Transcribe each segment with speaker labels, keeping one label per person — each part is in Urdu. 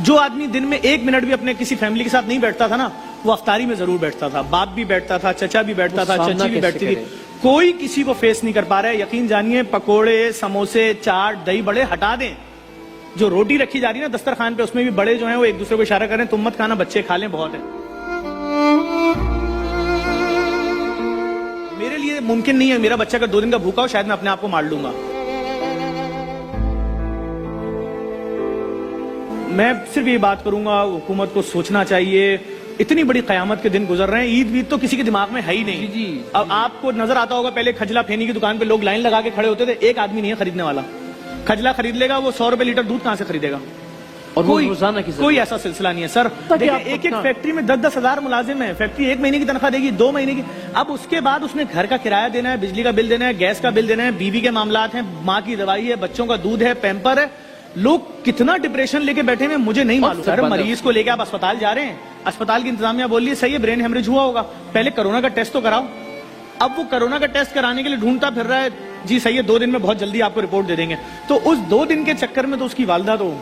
Speaker 1: جو آدمی دن میں 1 منٹ بھی اپنے کسی فیملی کے ساتھ نہیں بیٹھتا تھا نا، وہ افطاری میں ضرور بیٹھتا تھا. باپ بھی بیٹھتا تھا، چچا بھی بیٹھتا تھا، چچی بھی بیٹھتی تھی. کوئی کسی کو فیس نہیں کر پا رہا ہے. یقین جانیے پکوڑے، سموسے، چاٹ، دہی بڑے ہٹا دیں. جو روٹی رکھی جا رہی ہے نا دسترخوان پہ، اس میں بھی بڑے جو ہیں وہ ایک دوسرے کو اشارہ کریں تم مت کھانا، بچے کھا لیں، بہت ہے. میرے لیے ممکن نہیں ہے میرا بچہ اگر 2 دن کا بھوکا ہو شاید میں اپنے آپ کو مار لوں گا. میں صرف یہ بات کروں گا حکومت کو سوچنا چاہیے. اتنی بڑی قیامت کے دن گزر رہے ہیں، عید وید تو کسی کے دماغ میں ہے ہی نہیں.
Speaker 2: جی
Speaker 1: اب آپ کو نظر آتا ہوگا پہلے کھجلا پھینی کی دکان پہ لوگ لائن لگا کے کھڑے ہوتے تھے، ایک آدمی نہیں ہے خریدنے والا. کھجلا خرید لے گا وہ 100 روپے لیٹر دودھ کہاں سے خریدے گا؟
Speaker 2: اور
Speaker 1: کوئی ایسا سلسلہ نہیں ہے سر. دیکھیں ایک فیکٹری میں 10-10 ہزار ملازم ہیں. فیکٹری 1 مہینے کی تنخواہ دے گی، 2 مہینے کی. اب اس کے بعد اس نے گھر کا کرایہ دینا ہے، بجلی کا بل دینا ہے، گیس کا بل دینا ہے، بیوی کے معاملات ہیں، ماں کی دوائی ہے، بچوں کا دودھ ہے، پیمپر ہے. لوگ کتنا ڈپریشن لے کے بیٹھے ہیں مجھے نہیں معلوم. سر مریض کو لے کے آپ اسپتال جا رہے ہیں، اسپتال کی انتظامیہ بول رہی ہے صحیح ہے برین ہیمریج ہوا ہوگا، پہلے کرونا کا ٹیسٹ تو کراؤ. اب وہ کرونا کا ٹیسٹ کرانے کے لیے ڈھونڈتا پھر رہا ہے، جی صحیح ہے 2 دن میں بہت جلدی آپ کو رپورٹ دے دیں گے. تو اس 2 دن کے چکر میں تو اس کی والدہ تو،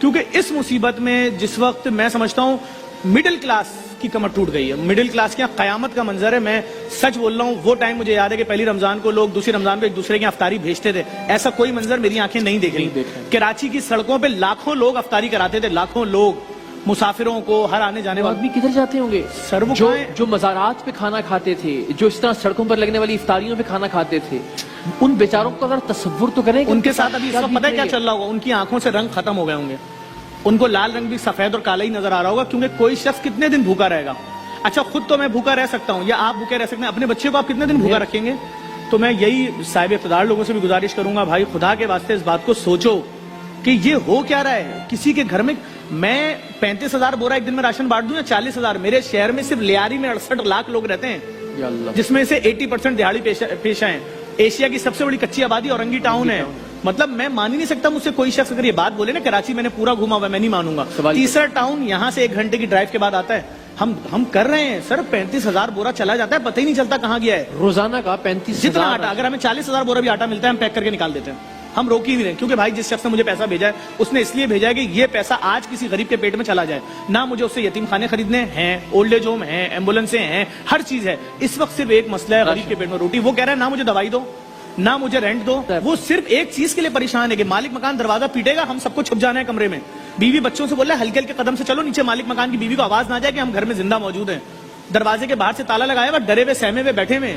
Speaker 1: کیونکہ اس مصیبت میں جس وقت میں سمجھتا ہوں مڈل کلاس کی کمر ٹوٹ گئی ہے. مڈل کلاس کے یہاں قیامت کا منظر ہے. میں سچ بول رہا ہوں، وہ ٹائم مجھے یاد ہے کہ پہلی رمضان کو لوگ دوسری رمضان پہ ایک دوسرے کی افطاری بھیجتے تھے. ایسا کوئی منظر میری آنکھیں نہیں دیکھ رہی. کراچی کی سڑکوں پہ لاکھوں لوگ افطاری کراتے تھے، لاکھوں لوگ مسافروں کو، ہر آنے جانے والے.
Speaker 2: آدمی کدھر جاتے ہوں گے
Speaker 1: سر؟ وہ
Speaker 2: جو مزارات پہ کھانا کھاتے تھے، جو اس طرح سڑکوں پر لگنے والی افطاریوں پہ کھانا کھاتے تھے، ان بیچاروں کو اگر تصور تو کریں
Speaker 1: ان کے ساتھ ابھی اس وقت پتہ ہے کیا چل رہا ہوگا؟ ان کی آنکھوں سے رنگ ختم ہو گئے ہوں گے. ان کو لال رنگ بھی سفید اور کالا ہی نظر آ رہا ہوگا، کیونکہ کوئی شخص کتنے دن بھوکا رہے گا؟ اچھا خود تو میں بھوکا رہ سکتا ہوں، یا آپ بھوکے رہ سکتے ہیں، اپنے بچے کو آپ کتنے دن بھوکا رکھیں گے؟ تو میں یہی صاحب اقتدار لوگوں سے بھی گزارش کروں گا، بھائی خدا کے واسطے اس بات کو سوچو کہ یہ ہو کیا رہا ہے. کسی کے گھر میں میں 35,000 بورا ایک دن میں راشن بانٹ دوں یا 40,000؟ میرے شہر میں صرف لیاری میں 68 لاکھ لوگ رہتے ہیں، جس میں سے 80% دہاڑی پیشہ ہیں. ایشیا کی سب سے بڑی کچی آبادی اورنگی ٹاؤن ہے. مطلب میں مان ہی نہیں سکتا مجھ سے کوئی شخص اگر یہ بات بولے نا کراچی میں نے پورا گھوما ہوا، میں نہیں مانوں گا. تیسرا ٹاؤن یہاں سے 1 گھنٹے کی ڈرائیو کے بعد آتا ہے. ہم کر رہے ہیں سر، 35,000 بورا چلا جاتا ہے، پتہ ہی نہیں چلتا کہاں گیا ہے.
Speaker 2: روزانہ کا 35,000
Speaker 1: جتنا آٹا، اگر ہمیں 40,000 بورا بھی آٹا ملتا ہے ہم پیک کر کے نکال دیتے ہیں. ہم روک ہی نہیں رہے، کیونکہ بھائی جس شخص نے مجھے پیسہ بھیجا ہے اس نے اس لیے بھیجا ہے کہ یہ پیسہ آج کسی غریب کے پیٹ میں چلا جائے. نہ مجھے اس سے یتیم خانے خریدنے ہیں، اولڈ ایج ہوم ہیں، ایمبولینسیں ہیں، ہر چیز ہے. اس وقت صرف ایک مسئلہ ہے غریب کے پیٹ میں روٹی. وہ کہہ رہا ہے نہ مجھے دوائی دو، نہ مجھے رینٹ دو. وہ صرف ایک چیز کے لیے پریشان ہے کہ مالک مکان دروازہ پیٹے گا، ہم سب کو چھپ جانا ہے کمرے میں. بیوی بچوں سے بول رہا ہے ہلکے ہلکے قدم سے چلو نیچے، مالک مکان کی بیوی کو آواز نہ جائے کہ ہم گھر میں زندہ موجود ہیں. دروازے کے باہر سے تالا لگایا ہوا، ڈرے ہوئے سہمے ہوئے بیٹھے ہوئے.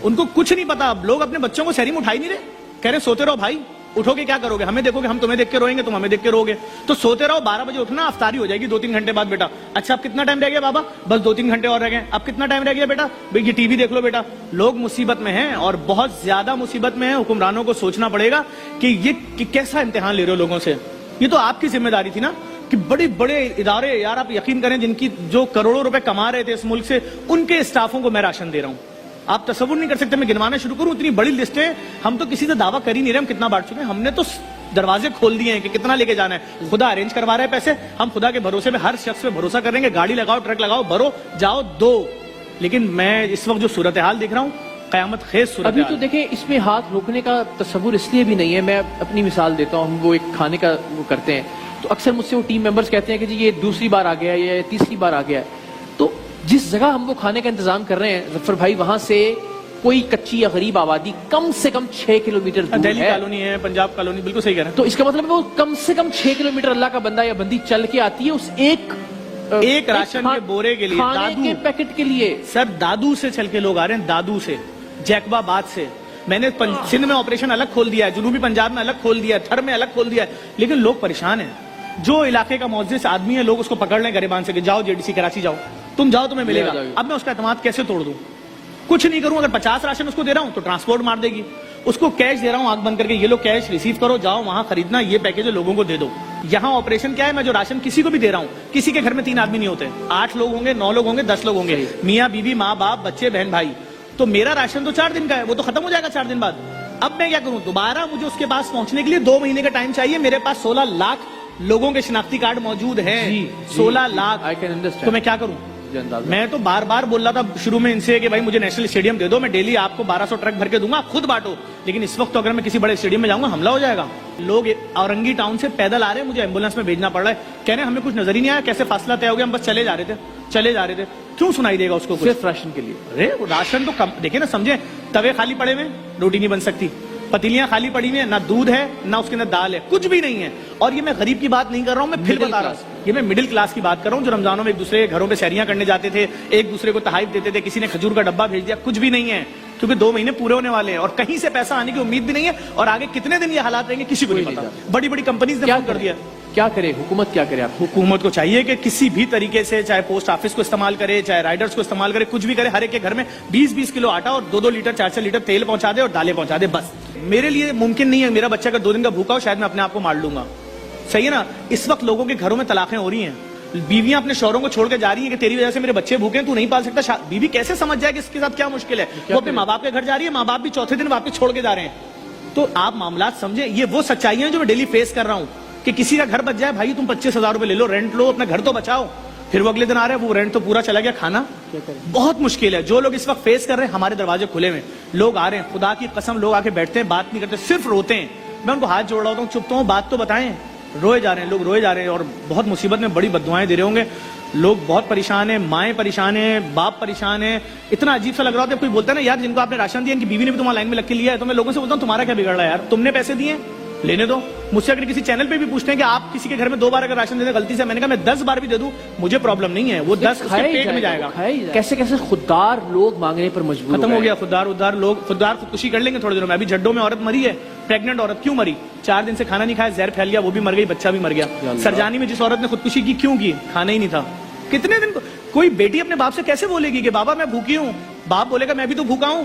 Speaker 1: ان کو کچھ نہیں پتا. اب لوگ اپنے بچوں کو سحری میں اٹھائی نہیں رہے، کہہ رہے سوتے رہو بھائی، اٹھو گے کیا کرو گے؟ ہمیں دیکھو گے، ہم تمہیں دیکھ کے روئیں گے، تم ہمیں دیکھ کے رو گے. تو سوتے رہو، 12 بجے اٹھنا، افطاری ہو جائے گی 2-3 گھنٹے بعد. بیٹا اچھا اب کتنا ٹائم رہ گیا بابا؟ بس 2-3 گھنٹے اور رہ گئے. اب کتنا ٹائم رہ گیا بیٹا؟ یہ ٹی وی دیکھ لو بیٹا. لوگ مصیبت میں ہیں اور بہت زیادہ مصیبت میں ہیں. حکمرانوں کو سوچنا پڑے گا کہ یہ کیسا امتحان لے رہے ہو لوگوں سے. یہ تو آپ کی ذمہ داری تھی نا کہ بڑے بڑے ادارے، یار آپ یقین کریں جن کی جو کروڑوں روپے کما رہے تھے اس ملک سے، ان کے اسٹافوں کو میں راشن دے رہا ہوں. آپ تصور نہیں کر سکتے. میں گنوانا شروع کروں اتنی بڑی لسٹ ہے. ہم تو کسی سے دعویٰ کر ہی نہیں رہے ہم کتنا بانٹ چکے ہیں. ہم نے تو دروازے کھول دیے ہیں کہ کتنا لے کے جانا ہے. خدا ارینج کروا رہا ہے پیسے، ہم خدا کے بھروسے میں ہر شخص پہ بھروسہ کریں گے. گاڑی لگاؤ، ٹرک لگاؤ، بھرو، جاؤ، دو. لیکن میں اس وقت جو صورتحال دیکھ رہا ہوں قیامت خیز صورتحال.
Speaker 2: ابھی تو دیکھیں اس میں ہاتھ روکنے کا تصور اس لیے بھی نہیں ہے. میں اپنی مثال دیتا ہوں. ہم وہ ایک کھانے کا وہ کرتے ہیں تو اکثر مجھ سے وہ ٹیم ممبرز کہتے ہیں کہ جی یہ 2ری بار آ گیا ہے یا 3ری بار آ گیا ہے. تو جس جگہ ہم وہ کھانے کا انتظام کر رہے ہیں ظفر بھائی، وہاں سے کوئی کچی یا غریب آبادی کم سے کم 6 کلومیٹر دور ہے.
Speaker 1: دہلی کالونی ہے، پنجاب کالونی، بالکل صحیح کہہ رہے ہیں.
Speaker 2: تو اس کا مطلب وہ کم سے کم 6 کلومیٹر اللہ کا بندہ یا بندی چل کے آتی ہے اس ایک
Speaker 1: راشن کے بورے کے لیے،
Speaker 2: کھانے کے پیکٹ کے لیے.
Speaker 1: سر دادو سے چل کے لوگ آ رہے ہیں، دادو سے، جیکبا باد سے. میں نے سندھ میں آپریشن الگ کھول دیا ہے، جنوبی پنجاب میں الگ کھول دیا ہے، تھر میں الگ کھول دیا ہے. لیکن لوگ پریشان ہیں. جو علاقے کا معزز آدمی ہے لوگ اس کو پکڑ لیں گریبان سے کہ جاؤ JDC کراچی جاؤ، تم جاؤ تمہیں ملے گا. اب میں اس کا اعتماد کیسے توڑ دوں؟ کچھ نہیں کروں. اگر 50 راشن اس کو دے رہا ہوں تو ٹرانسپورٹ مار دے گی. اس کو کیش دے رہا ہوں آنکھ بند کر کے، یہ لو کیش ریسیو کرو، جاؤ وہاں خریدنا، یہ پیکج لوگوں کو دے دو. یہاں آپریشن کیا ہے؟ میں جو راشن کسی کو بھی دے رہا ہوں، کسی کے گھر میں 3 آدمی نہیں ہوتے، 8 لوگ ہوں گے، 9 لوگ ہوں گے، 10 لوگ ہوں گے، میاں بیوی، ماں باپ، بچے، بہن بھائی. تو میرا راشن تو 4 دن کا ہے، وہ تو ختم ہو جائے گا 4 دن بعد. اب میں کیا کروں؟ دوبارہ مجھے اس کے پاس پہنچنے کے لیے 2 مہینے کا ٹائم چاہیے. میرے پاس 16 لاکھ لوگوں کے شناختی کارڈ موجود ہیں. 16 لاکھ. تو میں کیا کروں؟
Speaker 2: مجھے اندازہ.
Speaker 1: میں تو بار بار بول رہا تھا شروع میں ان سے کہ بھائی مجھے نیشنل اسٹیڈیم دے دو, میں ڈیلی آپ کو 1200 ٹرک بھر کے دوں گا, آپ خود بانٹو. لیکن اس وقت تو اگر میں کسی بڑے اسٹیڈیم میں جاؤں گا حملہ ہو جائے گا. لوگ اورنگی ٹاؤن سے پیدل آ رہے ہیں, مجھے ایمبولینس میں بھیجنا پڑ رہا ہے, کہہ رہے ہیں ہمیں کچھ نظر ہی نہیں آیا, کیسے فاصلہ طے ہو گیا, ہم بس چلے جا رہے تھے. کیوں سنائی دے گا اس کو کچھ؟
Speaker 2: صرف راشن کے لیے.
Speaker 1: ارے راشن تو کم دیکھیں نا, سمجھیں توے خالی پڑے ہوئے, روٹی نہیں بن سکتی, پتیلیاں خالی پڑی ہوئی ہیں, نہ دودھ ہے نہ اس کے اندر دال ہے, کچھ بھی نہیں ہے. اور یہ میں غریب کی بات نہیں کر رہا ہوں, میں پھر بتا رہا ہوں, یہ میں مڈل کلاس کی بات کر رہا ہوں, جو رمضانوں میں ایک دوسرے کے گھروں پہ سحریاں کرنے جاتے تھے, ایک دوسرے کو تحائف دیتے تھے, کسی نے کھجور کا ڈبہ بھیج دیا. کچھ بھی نہیں ہے, کیونکہ 2 مہینے پورے ہونے والے ہیں اور کہیں سے پیسہ آنے کی امید بھی نہیں ہے, اور آگے کتنے دن یہ حالات رہیں گے کسی کو نہیں پتا. بڑی بڑی کمپنیز نے فون کر دیا.
Speaker 2: کیا کرے حکومت, کیا کرے آپ؟
Speaker 1: حکومت کو چاہیے کہ کسی بھی طریقے سے, چاہے پوسٹ آفس کو استعمال کرے, چاہے رائڈرز کو استعمال کرے, کچھ بھی کرے, ہر ایک کے گھر میں 20-20 کلو آٹا اور 2-2 لیٹر 4-4 لیٹر تیل پہنچا دے اور دالیں پہنچا دے. بس میرے لیے ممکن نہیں ہے, میرا بچہ اگر 2 دن کا بھوکا ہو شاید میں اپنے آپ کو مار لوں گا. صحیح ہے نا. اس وقت لوگوں کے گھروں میں طلاقیں ہو رہی ہیں, بیویاں اپنے شوہروں کو چھوڑ کے جا رہی ہیں کہ تیری وجہ سے میرے بچے بھوکے ہیں, تو نہیں پال سکتا. بیوی کیسے سمجھ جائے کہ اس کے ساتھ کیا مشکل ہے؟ وہ اپنے ماں باپ کے گھر جا رہی ہے, ماں باپ بھی چوتھے دن واپس چھوڑ کے جا رہے ہیں. تو آپ معاملات سمجھیں, یہ وہ سچائیاں ہیں جو میں ڈیلی فیس کر رہا ہوں. کہ کسی کا گھر بچ جائے, بھائی تم 25,000 روپے لے لو, رینٹ لو, اپنا گھر تو بچاؤ, پھر وہ اگلے دن آ رہے ہیں وہ رینٹ تو پورا چلا گیا, کھانا بہت مشکل ہے. جو لوگ اس وقت فیس کر رہے ہیں, ہمارے دروازے کھلے ہوئے, لوگ آ رہے ہیں, خدا کی قسم لوگ آ کے بیٹھتے ہیں, بات نہیں کرتے, صرف روتے ہیں. میں ان کو ہاتھ جوڑ رہا ہوتا ہوں, چپ تو ہوں, بات تو بتائیں. روئے جا رہے ہیں لوگ, روئے جا رہے ہیں, اور بہت مصیبت میں بڑی بددعائیں دے رہے ہوں گے. لوگ بہت پریشان ہیں, مائیں پریشان ہیں, باپ پریشان ہیں. اتنا عجیب سا لگ رہا ہوتا ہے, کوئی بولتا ہے نا یار جن کو آپ نے راشن دیا ان کی بیوی نے بھی تمہارا لائن میں لگ کے لیا ہے, تو میں لوگوں سے بولتا ہوں تمہارا کیا بگڑ رہا ہے یار, تم نے پیسے دیے, لینے دو. مجھ سے اگر کسی چینل پہ بھی پوچھتے ہیں کہ آپ کسی کے گھر میں 2 بار اگر راشن دے دیں غلطی سے, میں نے کہا میں 10 بار بھی دے دوں مجھے پرابلم نہیں ہے, وہ 10 اس کے پیٹ میں جائے گا.
Speaker 2: کیسے کیسے خوددار لوگ مانگنے پر مجبور
Speaker 1: ختم ہو گیا. خوددار لوگ خودکشی کر لیں گے تھوڑے دنوں میں. ابھی جھڈوں میں عورت مری ہے, پریگننٹ عورت. کیوں مری؟ 4 دن سے کھانا نہیں کھایا, زہر پھیل گیا, وہ بھی مر گئی, بچہ بھی مر گیا. سرجانی میں جس عورت نے خودکشی کی, کیوں کی؟ کھانا ہی نہیں تھا. کتنے دن کوئی بیٹی اپنے باپ سے کیسے بولے گی کہ بابا میں بھوکی ہوں؟ باپ بولے گا میں بھی تو بھوکا ہوں.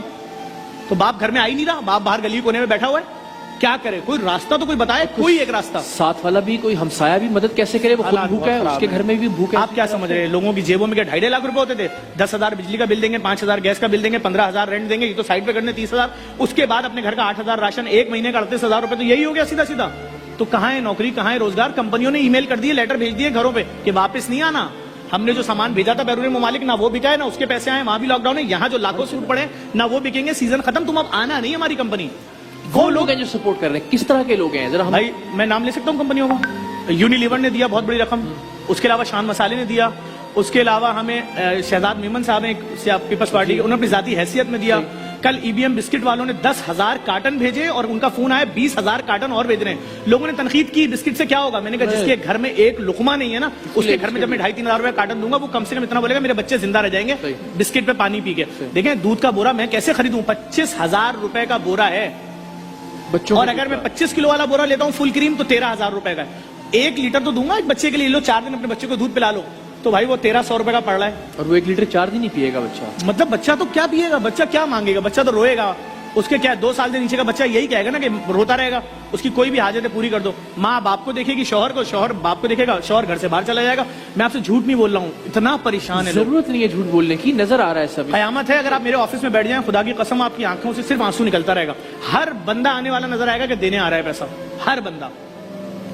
Speaker 1: تو باپ گھر میں آ ہی نہیں رہا, باپ باہر گلی کونے میں بیٹھا ہوا ہے. کیا کرے؟ کوئی راستہ تو کوئی بتائے, کوئی ایک راستہ.
Speaker 2: ساتھ والا بھی, کوئی ہمسایہ بھی مدد کیسے کرے؟ وہ خود بھوکا ہے, اس کے گھر میں بھی بھوکا ہے.
Speaker 1: آپ کیا سمجھ رہے ہیں لوگوں کی جیبوں میں کیا 2.5 لاکھ روپے ہوتے تھے؟ 10,000 بجلی کا بل دیں گے, 5,000 گیس کا بل دیں گے, 15,000 رینٹ دیں گے, یہ تو سائڈ پہ کرنے 30,000, اس کے بعد اپنے گھر کا 8,000 راشن, 1 مہینے کا 38,000 روپے. تو یہی ہو گیا سیدھا. تو کہاں ہے نوکری, کہاں ہے روزگار؟ کمپنیوں نے ای میل کر دیے, لیٹر بھیج دیے گھروں پہ کہ واپس نہیں آنا. ہم نے جو سامان بھیجا تھا بیرون ممالک, نہ وہ بکا ہے نہ اس کے پیسے آئے, وہاں بھی لاک ڈاؤن ہے. یہاں جو لاکھوں سوٹ پڑے نہ وہ بکیں گے, سیزن ختم, تم اب آنا نہیں ہماری کمپنی.
Speaker 2: وہ لوگ ہیں جو سپورٹ کر رہے ہیں, کس طرح کے لوگ ہیں ذرا؟
Speaker 1: بھائی میں نام لے سکتا ہوں کمپنیوں کو. یونیلیور نے دیا بہت بڑی رقم, اس کے علاوہ شان مسالے نے دیا, اس کے علاوہ ہمیں شہزاد میمن صاحب ہیں پیپلز پارٹی کے, انہوں نے اپنی ذاتی حیثیت میں دیا. کل EBM بسکٹ والوں نے 10,000 کارٹن بھیجے اور ان کا فون آیا 20,000 کارٹن اور بھیج رہے ہیں. لوگوں نے تنقید کی بسکٹ سے کیا ہوگا. میں نے کہا جس کے گھر میں ایک لقمہ نہیں ہے نا, اس کے گھر میں جب میں 2,500-3,000 روپے کارٹن دوں گا, وہ کم سے کم اتنا بولے گا میرے بچے زندہ رہ جائیں گے بسکٹ پہ پانی پی کے. دیکھیں دودھ کا بورا میں کیسے خریدوں, 25,000 روپے کا بورا ہے بچوں, اور اگر میں 25 کلو والا بورا لیتا ہوں فل کریم تو 13,000 روپے کا ہے. 1 لیٹر تو دوں گا ایک بچے کے لیے, لو 4 دن اپنے بچے کو دودھ پلا لو, تو بھائی وہ 1,300 روپے کا پڑ رہا ہے.
Speaker 2: اور وہ 1 لیٹر 4 دن ہی پیے گا بچہ.
Speaker 1: مطلب بچہ تو کیا پیے گا, بچہ کیا مانگے گا, بچہ تو روئے گا. اس کے کیا 2 سال سے نیچے کا بچہ یہی کہے گا نا کہ روتا رہے گا, اس کی کوئی بھی حاجت ہے پوری کر دو. ماں باپ کو دیکھے گی, شوہر کو, شوہر باپ کو دیکھے گا, شوہر گھر سے باہر چلا جائے گا. میں آپ سے جھوٹ نہیں بول رہا ہوں, اتنا پریشان ہے.
Speaker 2: ضرورت نہیں ہے جھوٹ بولنے کی, نظر آ رہا ہے سب.
Speaker 1: قیامت ہے. اگر آپ میرے آفس میں بیٹھ جائیں, خدا کی قسم آپ کی آنکھوں سے صرف آنسو نکلتا رہے گا. ہر بندہ آنے والا نظر آئے گا کہ دینے آ رہا ہے پیسہ, ہر بندہ.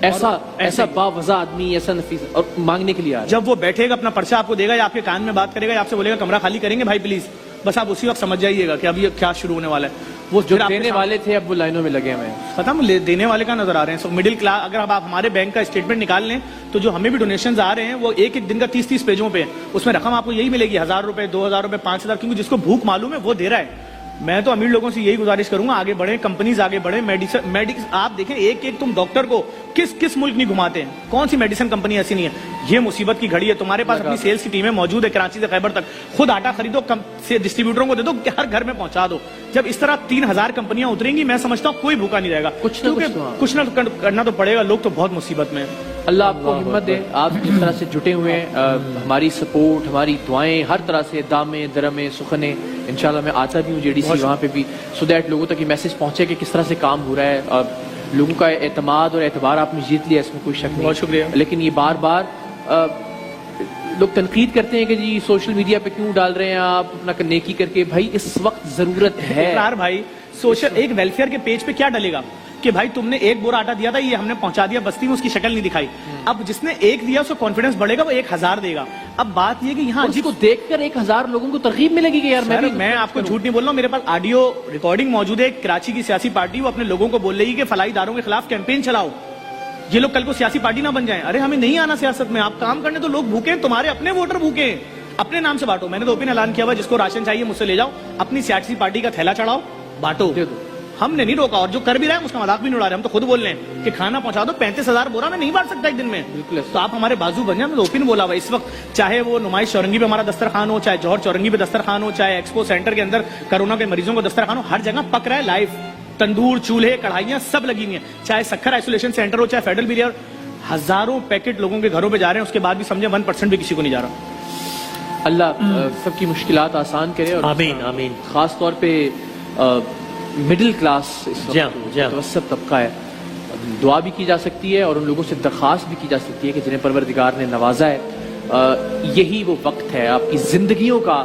Speaker 2: ایسا باوضع آدمی, ایسا نفیس, اور مانگنے کے لیے آ رہا ہے.
Speaker 1: جب وہ بیٹھے گا اپنا پرچہ آپ کو دے گا, یا آپ کے کان میں بات کرے گا, یا آپ سے بولے گا کمرہ خالی کریں گے بھائی پلیز, بس آپ اسی وقت سمجھ جائیے گا کہ اب یہ کیا شروع ہونے والا ہے. وہ
Speaker 2: جو دینے والے تھے اب وہ لائنوں میں لگے ہوئے ہیں.
Speaker 1: ختم دینے والے کا نظر آ رہے ہیں. سو مڈل کلاس, اگر آپ ہمارے بینک کا اسٹیٹمنٹ نکال لیں تو جو ہمیں بھی ڈونیشنز آ رہے ہیں وہ ایک دن کا 30-30 پیجوں پہ, اس میں رقم آپ کو یہی ملے گی 1,000 روپے, 2,000 روپے, 5,000, کیونکہ جس کو بھوک معلوم ہے وہ دے رہا ہے. میں تو امیر لوگوں سے یہی گزارش کروں گا, آگے بڑھیں, کمپنیز آگے بڑھیں. میڈیسن آپ دیکھیں, ایک تم ڈاکٹر کو کس ملک نہیں گھماتے ہیں, کون سی میڈیسن کمپنی ایسی نہیں ہے. یہ مصیبت کی گھڑی ہے, تمہارے پاس اپنی سیلز کی ٹیمیں موجود ہے کراچی سے خیبر تک. خود آٹا خریدو, ڈسٹریبیوٹروں کو دے دو, ہر گھر میں پہنچا دو. جب اس طرح 3,000 کمپنیاں اتریں گی, میں سمجھتا ہوں کوئی بھوکا نہیں رہے گا. کچھ نہ کرنا تو پڑے گا. لوگ تو بہت مصیبت میں ہیں.
Speaker 2: اللہ آپ کو ہمت دے, آپ جس طرح سے جٹے ہوئے ہیں, ہماری سپورٹ, ہماری دعائیں ہر طرح سے, دامیں درمیں سخنیں. انشاءاللہ میں آتا بھی ہوں JDC وہاں پہ بھی, سو دیٹ لوگوں تک یہ میسج پہنچے کہ کس طرح سے کام ہو رہا ہے. اور لوگوں کا اعتماد اور اعتبار آپ نے جیت لیا, اس میں کوئی شک نہیں.
Speaker 1: بہت شکریہ.
Speaker 2: لیکن یہ بار بار لوگ تنقید کرتے ہیں کہ جی سوشل میڈیا پہ کیوں ڈال رہے ہیں آپ اپنا نیکی کر کے. بھائی اس وقت ضرورت ہے
Speaker 1: بھائی, سوشل ایک ویلفیئر کے پیج پہ کیا ڈلے گا؟ کہ بھائی تم نے 1 بورا آٹا دیا تھا, یہ ہم نے پہنچا دیا بستی میں, اس کی شکل نہیں دکھائی. اب جس نے 1 دیا اس کو کانفیڈنس بڑھے گا, وہ 1000 دے گا. اب بات یہ کہ یہاں
Speaker 2: اس کو دیکھ کر 1000 لوگوں کو ترغیب ملے گی کہ یار
Speaker 1: میں آپ کو جھوٹ نہیں بول رہا ہوں, میرے پاس آڈیو ریکارڈنگ موجود ہے. کراچی کی سیاسی پارٹی وہ اپنے لوگوں کو بول رہی ہے کہ فلاحی اداروں کے خلاف کیمپین چلاؤ, یہ لوگ کل کو سیاسی پارٹی نہ بن جائیں. ارے ہمیں نہیں آنا سیاست میں, آپ کام کرنے تو لوگ بھوکے ہیں, تمہارے اپنے ووٹر بھوکے ہیں, اپنے نام سے بانٹو. میں نے تو اوپن اعلان کیا ہوا, جس کو راشن چاہیے مجھ سے لے جاؤ, اپنی سیاسی پارٹی کا تھیلا چڑھاؤ, بانٹو. ہم نے نہیں روکا, اور جو کر بھی رہے ہیں اس کا مذاق بھی نہیں اڑا رہے. ہم تو خود بول رہے ہیں کہ کھانا پہنچا دو, 35,000 بورا میں نہیں بانٹ سکتا ایک دن میں.
Speaker 2: بالکل.
Speaker 1: تو آپ ہمارے بازو بن جائیں. میں تو اوپن بولا ہوا اس وقت, چاہے وہ نمائش چورنگی پہ ہمارا دسترخوان ہو, چاہے جوہر چورنگی پہ دسترخوان ہو, چاہے ایکسپو سینٹر کے اندر کرونا کے مریضوں کو دسترخوان ہو, ہر جگہ پک رہا ہے لائف. تندور, چولہے, کڑھائیاں سب لگی ہوئی ہیں. چاہے سکھر آئسولیشن سینٹر ہو, چاہے فیڈرل بیریئر, ہزاروں پیکٹ لوگوں کے گھروں پہ جا رہے ہیں. اس کے بعد بھی سمجھے 1% بھی کسی کو نہیں جا رہا.
Speaker 2: اللہ سب کی مشکلات آسان کرے, اور
Speaker 3: آمین آمین.
Speaker 2: خاص طور پہ مڈل کلاس متوسط طبقہ ہے, دعا بھی کی جا سکتی ہے اور ان لوگوں سے درخواست بھی کی جا سکتی ہے کہ جنہیں پروردگار نے نوازا ہے. یہی وہ وقت ہے, آپ کی زندگیوں کا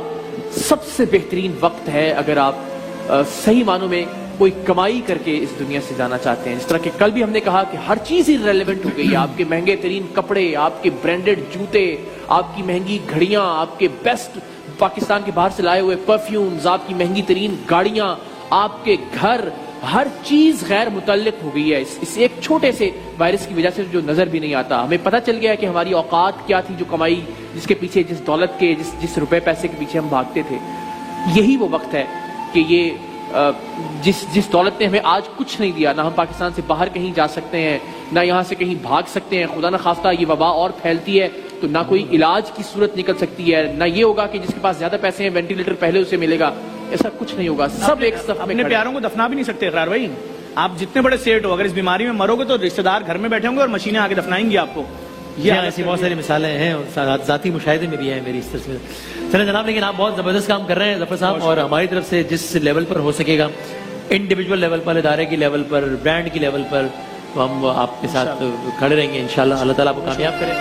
Speaker 2: سب سے بہترین وقت ہے اگر آپ صحیح معنوں میں کوئی کمائی کر کے اس دنیا سے جانا چاہتے ہیں. جس طرح کہ کل بھی ہم نے کہا کہ ہر چیز ہی ریلیونٹ ہو گئی ہے. آپ کے مہنگے ترین کپڑے, آپ کے برانڈڈ جوتے, آپ کی مہنگی گھڑیاں, آپ کے بیسٹ پاکستان کے باہر سے لائے ہوئے پرفیومز, آپ کی مہنگی ترین گاڑیاں, آپ کے گھر, ہر چیز غیر متعلق ہو گئی ہے اس ایک چھوٹے سے وائرس کی وجہ سے جو نظر بھی نہیں آتا. ہمیں پتہ چل گیا ہے کہ ہماری اوقات کیا تھی, جو کمائی, جس کے پیچھے, جس دولت کے, جس روپے پیسے کے پیچھے ہم بھاگتے تھے. یہی وہ وقت ہے کہ یہ جس دولت نے ہمیں آج کچھ نہیں دیا, نہ ہم پاکستان سے باہر کہیں جا سکتے ہیں, نہ یہاں سے کہیں بھاگ سکتے ہیں. خدا نہ خواستہ یہ وبا اور پھیلتی ہے تو نہ کوئی علاج کی صورت نکل سکتی ہے, نہ یہ ہوگا کہ جس کے پاس زیادہ پیسے ہیں وینٹیلیٹر پہلے اسے ملے گا. ایسا کچھ نہیں ہوگا. سب ایک صف میں
Speaker 1: اپنے پیاروں کو دفنا بھی نہیں سکتے اقرار بھائی. آپ جتنے بڑے سیٹ ہو, اگر اس بیماری میں مرو گے تو رشتہ دار گھر میں بیٹھے ہوں گے اور مشینیں آگے دفنائیں گی آپ کو.
Speaker 3: یہ ایسی بہت ساری مثالیں ہیں, ذاتی مشاہدے میں بھی ہیں میری اس طرح سے. چلیں جناب, لیکن آپ بہت زبردست کام کر رہے ہیں ظفر صاحب, اور ہماری طرف سے جس لیول پر ہو سکے گا, انڈیویجول لیول پر, ادارے کی لیول پر, برانڈ کی لیول پر, تو ہم آپ کے ساتھ کھڑے رہیں گے انشاءاللہ. اللہ تعالیٰ آپ کو کامیاب کرے.